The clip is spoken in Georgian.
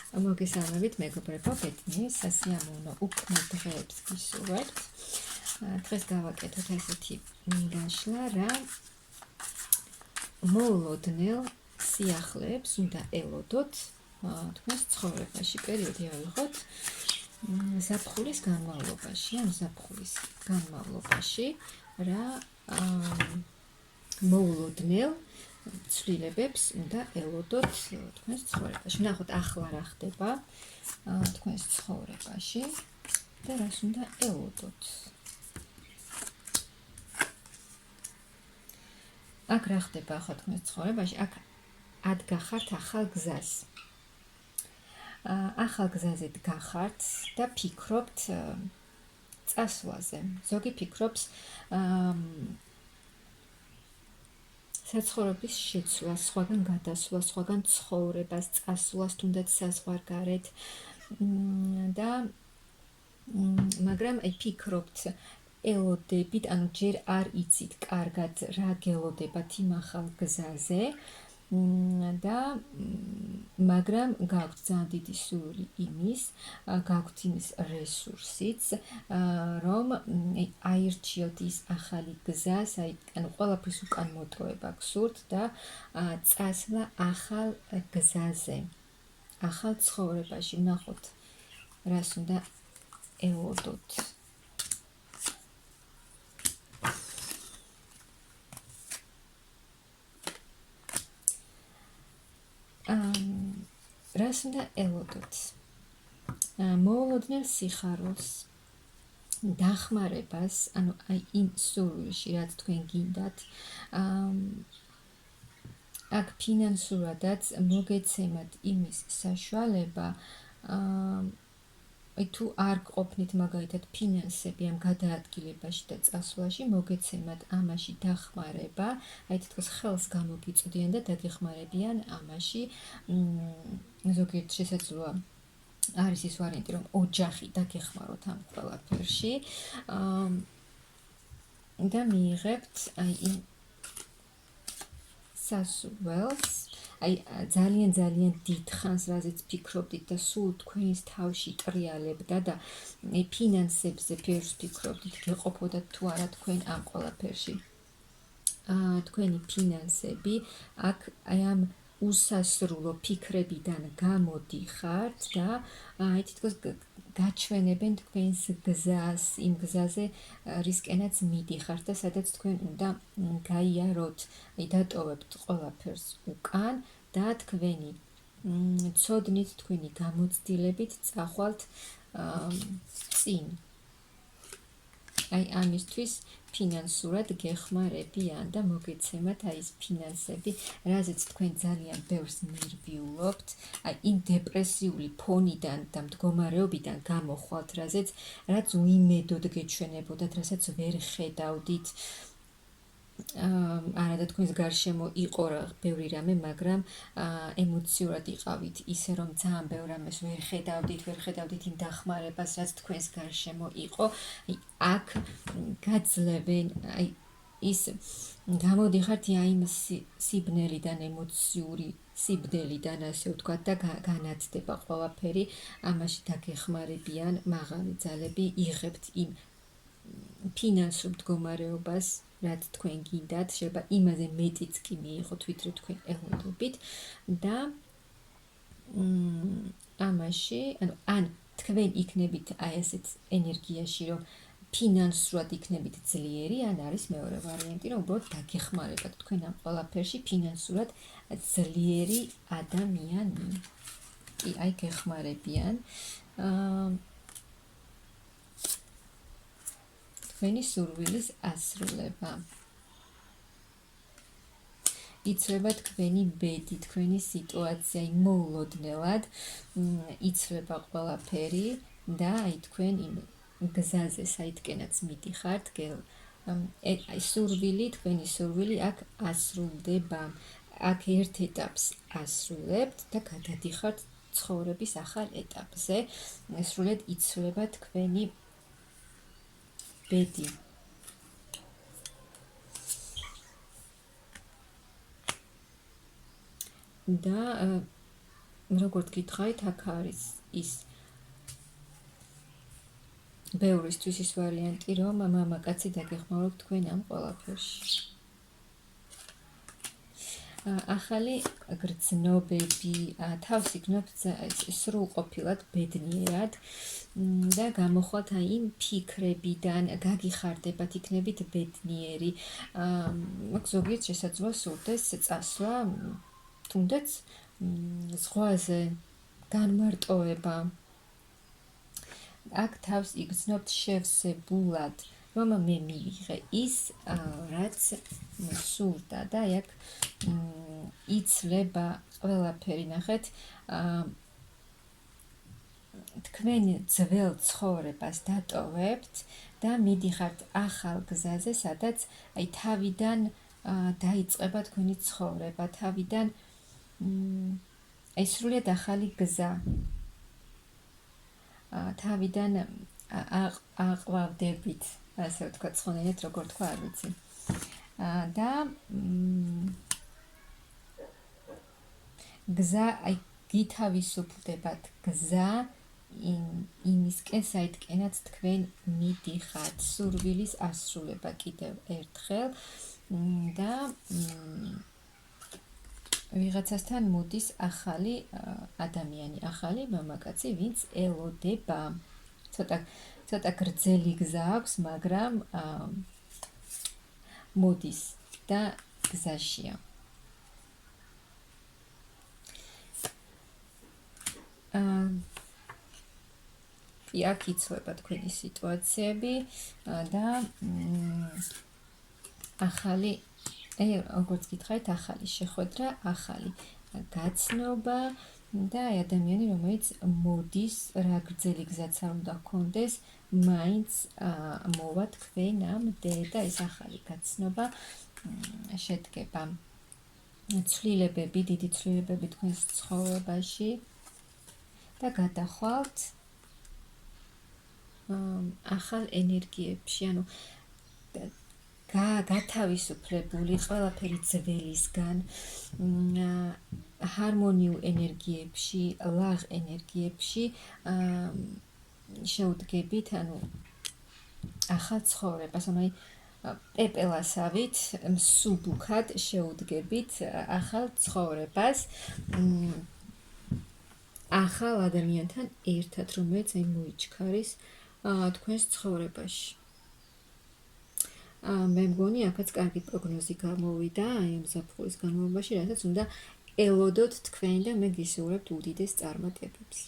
მოგესალმებით მეგობრებო, ბედნიერ სასიამოვნო უქმე დღეებს გისურვებთ. დღეს გავაკეთოთ ესეთი გაშლა, რა მოულოდნელ სიახლეებს უნდა ელოდოთ თქვენს ცხოვრებაში, პერიოდი ავიღოთ ზაფხულის განმავლობაში, ან ზაფხულის განმავლობაში, რა მოულოდნელ ცვლილებებს უნდა ელოდოთ თქვენს ცხოვრებაში. ნახოთ ახლა რა ხდება თქვენს ცხოვრებაში და რას უნდა ელოდოთ. აქ რა ხდება ახლა თქვენს ცხოვრებაში? აქ ადგახართ ახალ გზას. ახალ გზაზე დგახართ და ფიქრობთ წასვლაზე. ზოგი ფიქრობს საცხოვრების შეცვლას, სხვაგან გადასვლას, სხვაგან ცხოვრებას, წასვლას, თუნდაც საზღვარგარეთ და მაგრამ ფიქრობთ ელოდებით, ანუ ჯერ არ იცით კარგად რა გელოდებათ იმ ახალ გზაზე და მაგრამ გაქვთ ძალიან დიდი სურვილი იმის, გაქვთ იმის რესურსიც, რომ აირჩიოთ ის ახალი გზა, ანუ ყველაფრის უკან მოტოვება გსურთ და წასვლა ახალ გზაზე, ახალ ცხოვრებაში. ვნახოთ რას უნდა ელოდოთ. რას უნდა ელოდოთ? მოულოდნელ სიხარულს, დახმარებას, ანუ აი იმ სურვილში, რაც თქვენ გინდათ. აქ ფინანსურადაც მოგეცემათ იმის საშუალება, თუ არ გყოფნით მაგალითად ფინანსები ამ გადაადგილებაში და წასვლაში, მოგეცემათ ამაში დახმარება, აი თითქოს ხელს გამოგიწვდიან და დაგეხმარებიან ამაში. ზოგიერთ შესაძლოა არის ის ვარიანტი, რომ ოჯახი დაგეხმაროთ ამ ყველაფერში და მიიღებთ აი იმ სასურველს, აი ძალიან დიდ ხანს, რაზეც ფიქრობდით და სულ თქვენის თავში ტრიალებდა და ფინანსებზე ფერს ფიქრობდით, გეყოფოდათ თუ არა თქვენ ამ ყველაფერში. თქვენი ფინანსები აქ აი ამ უსასრულო ფიქრებიდან გამოდიხართ და აი თითქოს გაჩვენებენ თქვენს გზას, იმ გზაზე რისკენაც მიდიხართ და სადაც თქვენ უნდა გაიაროთ, აი დატოვებთ ყველაფერს უკან და თქვენი ცოდნით, თქვენი გამოცდილებით წახვალთ წინ. აი ამისთვის ფინანსურად გეხმარებიან და მოგეცემათ აი ეს ფინანსები, რაზეც თქვენ ძალიან ბევრს ნერვიულობთ, აი იმ დეპრესიული ფონიდან და მდგომარეობიდან გამოხვალთ, რაც უიმედოდ გეჩვენებოდათ, რასაც ვერ ხედავდით. არა და თქვენს გარშემო იყო ბევრი რამე, მაგრამ ემოციურად იყავით ისე, რომ ძალიან ბევრ რამეს ვერ ხედავდით იმ დახმარებას, რაც თქვენს გარშემო იყო. აქ გაძლევენ აი ის გამოდიხართ იმ სიბნელიდან, ემოციური სიბნელიდან, ასე ვთქვათ, და განათდება ყველაფერი, ამაში დაგეხმარებიან მაღალი ძალები, იღებთ იმ ფინანსურ მდგომარეობას, რაც თქვენ გინდათ, შეიძლება იმაზე მეტიც კი მიიღოთ, ვიდრე თქვენ ელოდებით და ამაში, ან თქვენ იქნებით აი ესეთ ენერგიაში, რომ ფინანსურად იქნებით ძლიერი, ან არის მეორე ვარიანტი, რომ უბრალოდ დაგეხმარებათ თქვენ ამ ყველაფერში ფინანსურად ძლიერი ადამიანი. კი, აი გეხმარებიან. თქვენი სურვილის ასრულება. იცვლება თქვენი ბედი, თქვენი სიტუაცია, მოულოდნელად იცვლება ყველაფერი და აი თქვენ იმ გზაზე, საიდკენაც მიდიხართ, თქვენი სურვილი აქ ასრულდება. აქ ერთ ეტაპს ასრულებთ და გადადიხართ ცხოვრების ახალ ეტაპზე. სრულად იცვლება თქვენი ბედი. და როგორც გითხარით, აქ არის ის ბევრისთვის ის ვარიანტი, რომ მამაკაცი დაგეხმაროთ თქვენ ამ ყველაფერში. ახალი გრძნობები თავს იქნებთ სრულყოფილად ბედნიერად და გამოხვალთ იმ ფიქრებიდან, გაგიხარდებათ, იქნებით ბედნიერი. მაგ ზოგიერთ შესაძლოა სურდეს წასვლა, თუნდაც ზღვაზე, განმარტოება. აქ თავს იგრძნობთ შევსებულად, რომ მე მივიღე ის, რაც სურდა და აქ იცლება ყველაფერი, ნახეთ, თქვენ ძველ ცხოვრებას დატოვებთ და მიდიხართ ახალ გზაზე, სადაც თავიდან დაიწყება თქვენი ცხოვრება, თავიდან სრულიად ახალი გზა. თავიდან აყვავდებით, ასე ვთქვათ, ცხონელით როგორ თქვა, არ ვიცი. და გზა, გითავისუფლდებათ გზა იმისკენ, საიდკენაც თქვენ მიდიხართ, სურვილის ასრულება კიდევ ერთხელ და ვიღაცასთან მოდის ახალი ადამიანი, ახალი მამაკაცი, ვინც ელოდება. ცოტა გრძელი გზა აქვს, მაგრამ მოდის და გზაშია. აქ იცვლება თქვენი სიტუაციები და ახალი, როგორც გითხარით, ახალი შეხვედრა, ახალი გაცნობა და ადამიანი, რომელიც მოდის, რა გრძელი გზაც არ უნდა გქონდეს, მაინც მოვა თქვენ ამ და ეს ახალი გაცნობა შედგება ცვლილებები, დიდი ცვლილებები თქვენს ცხოვრებაში და გადახვალთ ახალ ენერგიებში, ანუ გათავისუფლებული ყველაფერი ძველისგან, ჰარმონიულ ენერგიებში, ლაღ ენერგიებში შეუდგებით, ანუ ახალ ცხოვრებას, ანუ პეპელასავით, მსუბუქად შეუდგებით ახალ ცხოვრებას, ახალ ადამიანთან ერთად, რომელიც მოიჩქარის თქვენს ცხოვრებაში. მე მგონი, აქაც კარგი პროგნოზი გამოვიდა ამ ზაფხულის განმავლობაში, რასაც უნდა ელოდოთ თქვენ და მე გისურვებთ უდიდეს წარმატებებს.